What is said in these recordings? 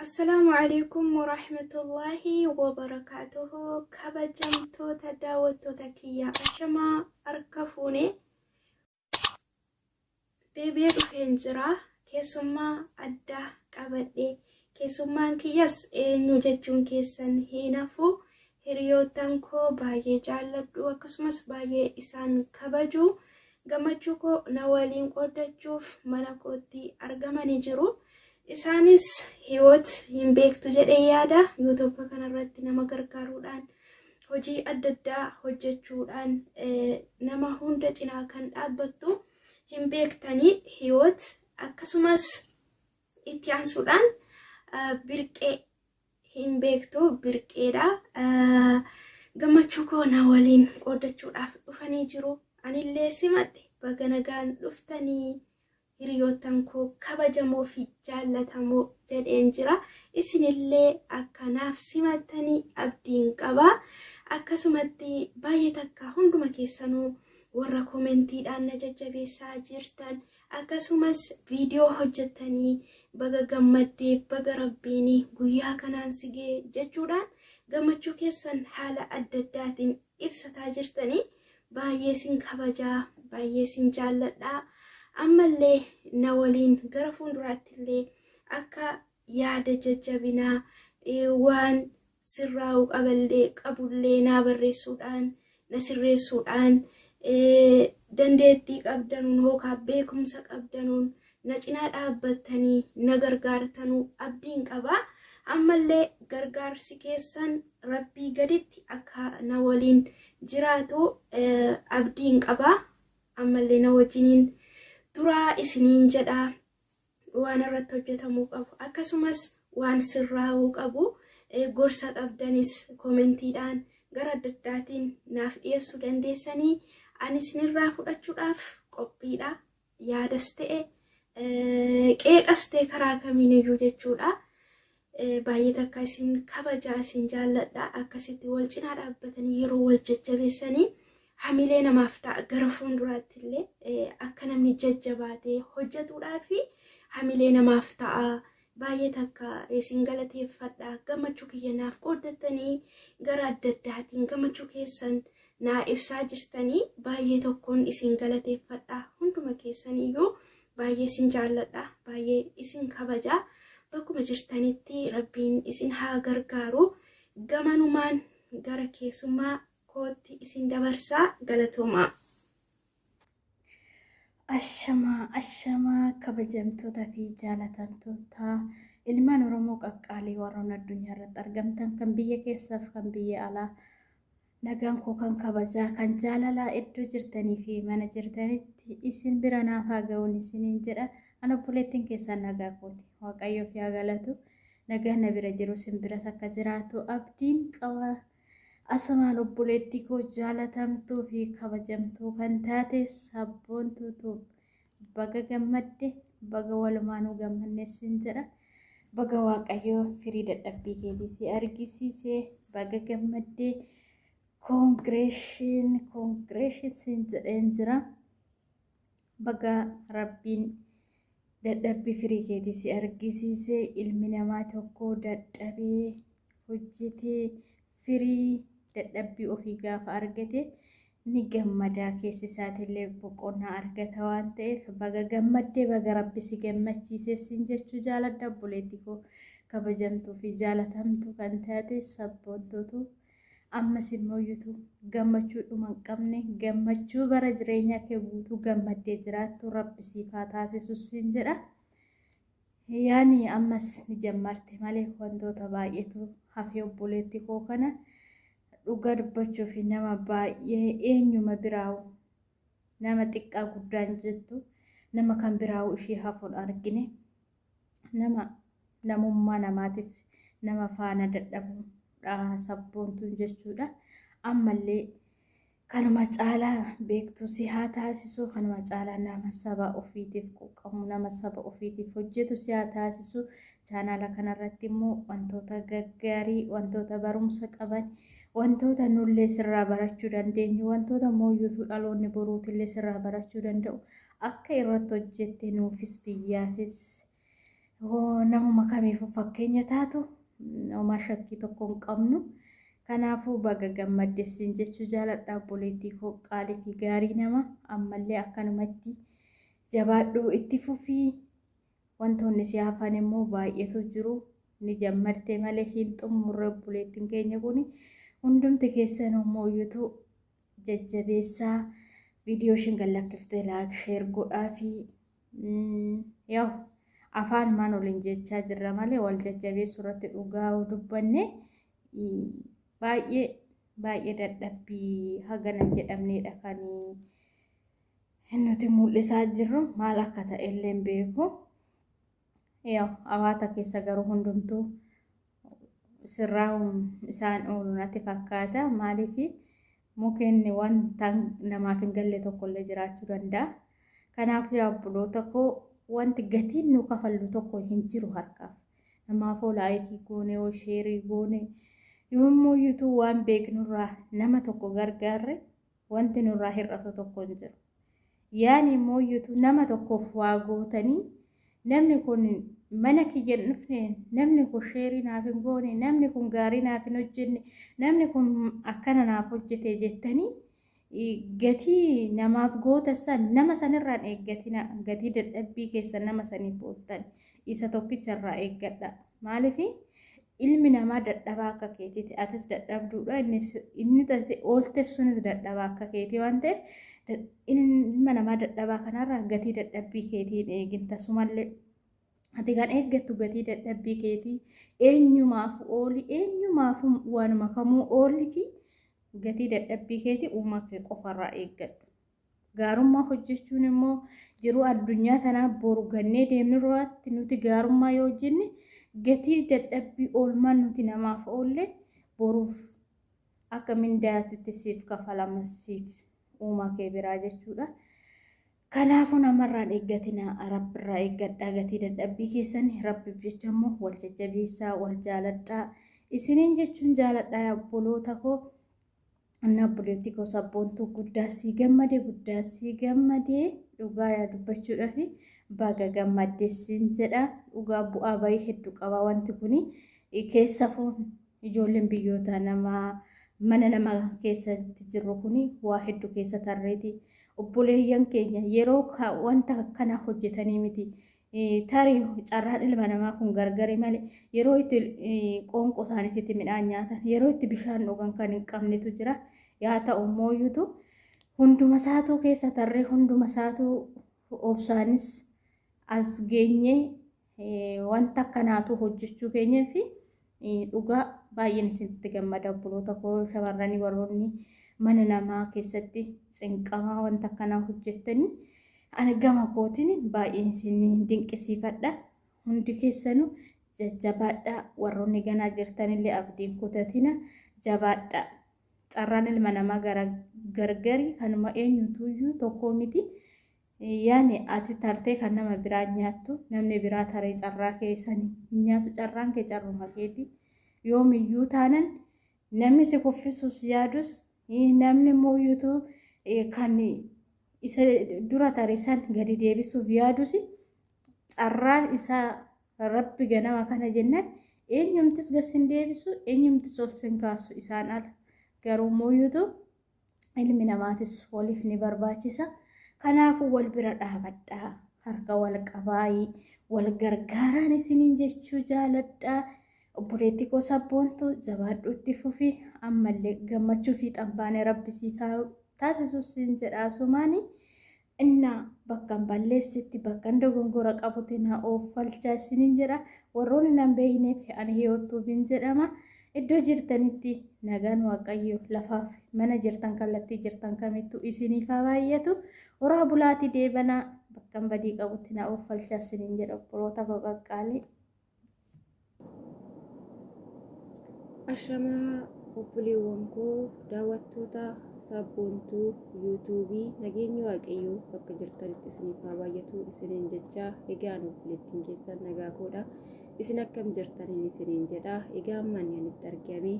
السلام عليكم ورحمة الله وبركاته. كبجمتو تداوتو تكيا أشما أركفوني ديبير فينجرا كيسوما أدى قبدي كيسومان كيس نوججون كيسن هينفو هريوتانكو بايه جالدو وكسمس بايه إسان كبجو gammachuuko na waliin qoodachuuf mana kootti argamanii jiru. Isaanis hiwoot hin beektu jedhee yaada. YouTube kanarratti nama gargaaruudhaan hojii adda addaa hojjechuudhaan nama hunda cinaa kan dhaabbattu hin beektanii hiwoot akkasumas itti aansuudhaan birqee hin beektu birqeedha. Gammachuuko na waliin qoodachuudhaaf dhufanii jiru. Anillee simadhe baga nagaan dhuftanii hiriyootan koo kabajamoo fi jaallatamoo jedheen jira. Isinillee akkanaaf simattanii abdiin qaba. Akkasumatti baay'ee takka hunduma keessanuu warra koomentiidhaan na jajjabeessaa jirtan akkasumas viidiyoo hojjettanii baga gammaddee baga rabbiin guyyaa kanaan si ga'e jechuudhaan gammachuu keessan haala adda addaatiin ibsataa jirtanii. Baay'ee sin kabajaa baay'ee sin jaalladha. Ammallee na waliin gara fuulduraattillee akka yaada jajjabinaa waan sirraa'uu qabullee na barreessuudhaan na sirreessuudhaan dandeettii qabdanuun hookaa beekumsa qabdanuun na cinaa dhaabbattanii na gargaartanuu abdiin qaba. Ammallee gargaarsi keessan rabbii gaditti akka na waliin jiraatu abdiin qaba. Ammallee na wajjiniin turaa isiniin jedha. Waan irratti hojjetamuu qabu akkasumas waan sirraa'uu qabu gorsa qabdanis koomentiidhaan gara adda addaatiin naaf dhiyeessuu dandeessanii ani isinirraa fudhachuudhaaf qophiidha. Yaadas ta'e qeeqas ta'e karaa kamiiniyyuu jechuudha. Baay'ee takka isin kabajaa isin jaalladha. Akkasitti wal cinaa dhaabbatanii yeroo wal jajjabeessanii hamilee namaaf ta'a. Gara fuulduraattillee akka namni jajjabaatee hojjetuudhaaf hamilee namaaf ta'a. Baay'ee takka isin galateeffadha. Gammachuu kiyya naaf qooddatanii gara adda addaatiin gammachuu keessan naa ibsaa jirtanii baay'ee tokkoon isin galateeffadha. Hunduma keessaniyyuu baay'ee isin jaalladha. Baay'ee isin kabajaa. Bakkuma jirtanitti rabbiin isin haa gargaaru. Gamanumaan gara keessummaa kootti isin dabarsaa. Galatoomaa. Ashamaa kabajamtoota fi jaalatamtoota ilmaan Oromoo qaqqaalii warroon addunyaa irratti argamtan kan biyya keessaaf kan biyya alaa nagaan koo kan kabajaa kan jaalalaa iddoo jirtanii fi mana jirtanitti isin bira naaf haa ga'uun isiniin jedha. Ana buleettiin keessan nagaa kooti. Waaqayyoo fi haa galatu. Nagaan na bira jiru isin biras akka jiraatu abdiin qaba. Asamaan obboleettii koo jaalatamtuu fi kabajamtuu kan taate sabboontuutu baga gammadde baga walumaanuu gammanne sin jedha. Baga Waaqayyoo firii dadhabbii keetii si argisiisee baga gammadde koongireeshin sin jedheen jira. Baga rabbiin dadhabbii firii keetii si argisiisee ilmi namaa tokko dadhabee hojjetee firii dadhabbii ofii gaafa argate ni gammadaa keessi isaatiillee boqonnaa argata waan ta'eef baga gammaddee baga rabbi si gammachiisee sin jechuu jaaladha. Obboleettii koo kabajamtuu fi jaalatamtuu kan taate sabboontuutu ammas immooyyutu gammachuu dhuma hin qabne gammachuu bara jireenya kee guutuu gammaddee jiraattu rabbi siif haa taasisu sin jedha. Yaani ammas ni jammarte malee wantoota baay'eetu hafee obboleettii koo kana dhugaa dubbachuu fi nama baay'ee eenyuma biraa'u nama xiqqaa guddaan jettu nama kan biraa'u ishee hafuun argine namummaa namaatiif nama faana dadhabuudha sabboontuun jechuudha. Ammallee kanuma caalaa beektuu si haa taasisu. Kanuma caalaa nama saba ofiitiif quuqamu nama saba ofiitiif hojjetu si haa taasisu. Chaanaala kanarratti immoo wantoota gaggaarii wantoota barumsa qaban wantoota nullee sirraa barachuu dandeenyu wantoota mooyyuutu dhaloonni boruutillee sirraa barachuu danda'u akka irratti hojjette nuufis biyyaafis namuma kamiifuu fakkeenya taatu homaa shakkii tokko hin qabnu. Kanaafuu baga gammaddeessin jechuu jaaladha obboleettii koo qaalii fi gaarii nama ammallee akkanumatti jabaadhuu itti fufii. Wantoonni si hafan immoo baay'eetu jiru. Ni jammadde malee hin xumurre obboleettiin keenya kuni. Hundumti keessan immoo iyyuu jajjabeessaa viidiyoo shin gallakkiftee laayik sheer godhaa fi yaw afaan maan waliin jechaa jirra malee wal jajjabeessuu irratti dhugaa dubbanne baay'ee dadhabbii hagana jedhamneedha kan nuti mul'isaa jirru. Maal akka ta'e illee hin beeku. Yaw hawaata keessa garuu hundumtuu sirraa isaan oolu natti fakkaata. Maaliif mukeen wanta namaaf hin galle tokkollee jiraachuu danda'a. Kanaaf yaa obboloota koo wanti gatiin nu kafallu tokko hin jiru harkaaf. Namaafuu laayikii goone yoo sheerii goone yommuu iyyuu waan beeknurraa nama tokko gargaarre wanti nurraa hir'atu tokko hin jiru. Yaani immoo iyyuu nama tokkoof waa gootanii namni kun mana kiyya dhufne, namni kun sheerii naaf hin goone, namni kun gaarii naaf hin hojjenne, namni kun akkana naaf hojjete jettanii gatii namaaf gootan san nama sanirraan eeggatina. Gatii dadhabbii keessa nama saniif ooltan isa tokkicharraa eeggadha. Maaliif ilmi namaa dadhabaa akka keetiiti, atis dadhabduudha, inni oolteef sunis dadhabaa akka keetii waan ta'eef ilma namaa dadhabaa kanarraa gatii dadhabbii keetiin eegin. Tasumallee ati kan eeggattu gatii dadhabbii keetii eenyumaaf ooli, eenyumaaf waanuma kamuu oolli fi gatii dadhabbii keetii uumaa kee qofarraa eeggadhu. Gaarummaa hojjechuun immoo jiruu addunyaa tanaa boru gannee deemnu ro'aatti nuti gaarummaa yoo hojjenne gatii dadhabbii oolmaan nuti namaaf oolle boruuf akka mindaatitti siif kafalama siif uumaa kee biraa jechuudha. Kanaafuu namarraa eeggatina, rabbirraa eeggadhaa gatii dadhabbii keessanii. Rabbiif jecha immoo wal jajjabeessaa, wal jaaladhaa. Isiniin jechuun jaaladhaa obboloota koo. Anna obboleettii koo sabboontuu guddaa sii gammadee dhugaa yaa dubbachuudhaaf baga gammaddeessin jedha. Dhugaa bu'aa bayii hedduu qaba wanti kuni. Keessa fuun ijoolleen biyyoota namaa mana nama keessatti jirru kuni waa hedduu keessa tarreeti. Obboleeyyan keenya yeroo wanta kana hojjetanii miti. Tarii carraan ilma namaa kun gargari malee yeroo itti qoonqoo isaaniitti midhaan nyaatan, yeroo itti bishaan dhugan kan hin qabnetu jira. Yaa ta'u immoo iyyuu hunduma isaatuu keessa tarree hunduma isaatuu obsaanis as geenyee wanta akkanaatu hojjechuu keenyaa fi dhugaa baay'een isinitti gammada obboloota koo. Shamarranii warroonni mana namaa keessatti cinqamaa wanta akkanaa hojjettanii ani gama kootiin baay'een isin dinqisiifadha. Hundi keessanuu jajjabaadhaa. Warroonni ganaa jirtanillee abdiin kutatina jabaadhaa. Carraan ilma namaa gargari kanuma eenyutuyyuu tokko miti. Yaani ati tartee kan nama biraa nyaattu, namni biraa taree carraa keessanii nyaatu. Carraan kee carruma keeti. Yoomiyyuu taanan namni si kuffisuus yaadus namni immoo iyyuu kan isa dura tarisan gadi deebisuuf yaadus carraan isaa rabbi ganama kana jennaan eenyumtis gasin deebisu, eenyumtis ol sin kaasu isaan ala. Garuu immoo iyyuu ilmi namaatis waliif ni barbaachisa. Kanaafuu wal bira dhaabadhaa, harka wal qabaayii, wal gargaaraan isiniin jechuu jaaladhaa. Obboleettii koo sabboontuu jabaadhuu itti fufii. Ammallee gammachuu fi xambaanee rabbi siif taasisu siin jedhaa sumaanii. Innaa bakka balleessitti bakka dogongora qabutti na oofalchaa isiniin jedha. Warroonni nan beeyneef ani hiyoottuufiin jedhama. Iddoo jirtanitti nagaan waaqayyoo lafaaf mana jirtan kallattii jirtan kamittuu isiniif haa baay'atu. Horaa bulaatii deebanaa bakka badii qabutti na oofalchaa isiniin jedha obboloota koo qaqqaalee. Ashamaa obboleewwan koo daawwattoota sabboontuu yuutuubii nageenyi waaqayyoo bakka jirtanitti isiniif haa baay'atu isiniin jechaa. Egaan obboleettiin keessan nagaa koodha. Isin akkam jirtaniin isiniin jedha. Egaan mannitti argamee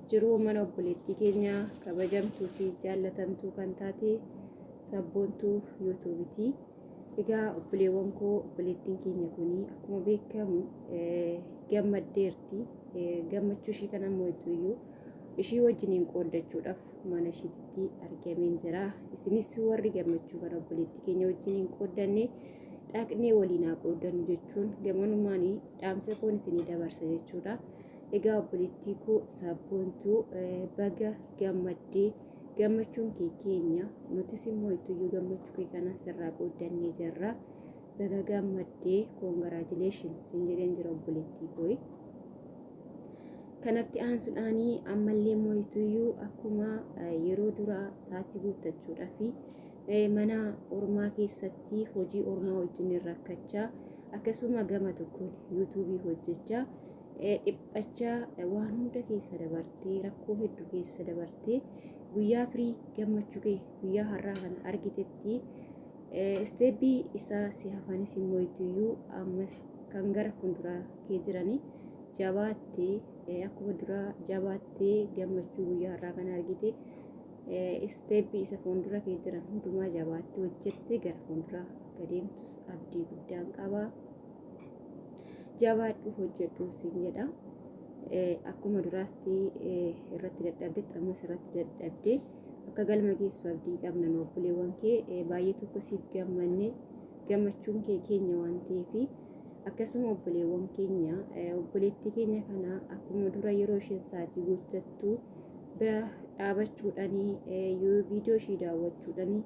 jiru mana obboleettii keenya kabajamtuu fi jaallatamtuu kan taate sabboontuu yuutuubiiti. Egaa obboleewwan koo obboleettiin keenya kunii akkuma beekamu gammaddeerti. Gammachuu ishii kana immoo iyyuu ishii wajjiniin qooddachuudhaaf mana ishiitti argameen jira. Isinis warri gammachuu kana obboleettii keenya wajjiniin qooddanne dhaqnee waliin haa qooddannu jechuun gamanumaan dhaamsa koon isinii dabarsa jechuudha. Egaa obboleettii koo sabboontuu baga gammaddee gammachuun kee keenya nutis immoo iyyuu gammachuu kee kana sirraa qooddannee jirra. Baga gammaddee congratulations jedheen jira obboleettii koo. Kanatti aansuudhaanii ammallee immoo iyyuu akkuma yeroo duraa saatii guuttachuudhaa fi mana ormaa keessatti hojii ormaa wajjin rakkachaa akkasuma gama tokkoon yuutuubii hojjechaa dhiphachaa waan hunda keessa dabartee rakkoo hedduu keessa dabartee guyyaa firii gammachuu kee guyyaa har'aa kana argitetti isteebii isaa si hafanis immoo iyyuu ammas kan gara fuulduraa kee jiranii jabaattee akkuma duraa jabaattee gammachuu guyyaa har'aa kana argite isteebii isa fuuldura kee jiran hundumaa jabaattee hojjettee gara fuulduraa akka deemtus abdii guddaan qaba. Jabaadhu hojjedhu siin jedha. Akkuma duraatti irratti dadhabdetti ammas irratti dadhabdee akka galma geessu abdii qabna obboleewwan kee baay'ee tokko siif gammanne gammachuun kee keenya waan ta'eef akkasuma obboleewwan keenya obboleettii keenya kana akkuma dura yeroo isheen saatii guuttattu bira dhaabachuudhaanii yoo viidiyoo ishii daawwachuudhaanii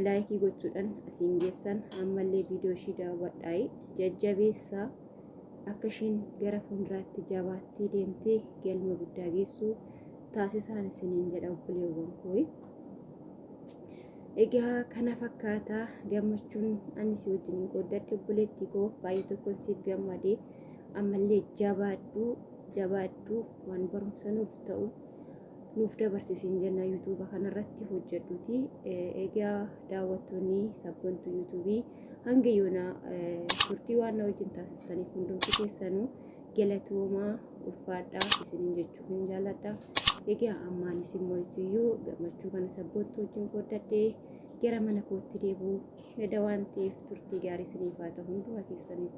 laayikii gochuudhaan asiin geessan ammallee viidiyoo ishii daawwadhaa jajjabeessaa akka isheen gara fuulduraatti jabaattee deemtee galma guddaa geessu taasisaan isiniin jedha obboleewwan koo. Egaa kana fakkaata gammachuun ani si wajjin qooddadhe obboleettii koo baay'ee tokkoon siif gammadee ammallee jabaadhu waan barumsa nuuf ta'u nuuf dabarsiisin jenna yuutuuba kanarratti hojjedhuuti. Egaa daawwattoonni sabboontuu yuutuubii hanga yoonaa turtii waan na wajjin taasistaniif hundumti keessanuu galatoomaa ulfaadhaa isiniin jechuun jaalladha. Egaa ammaanis immoo iyyuu gammachuu kana sabboontuu wajjin qooddadhee gara mana kootti deebi'uu fedha waan ta'eef turtii gaarii isiniif haa ta'u hundumaa keessaniif.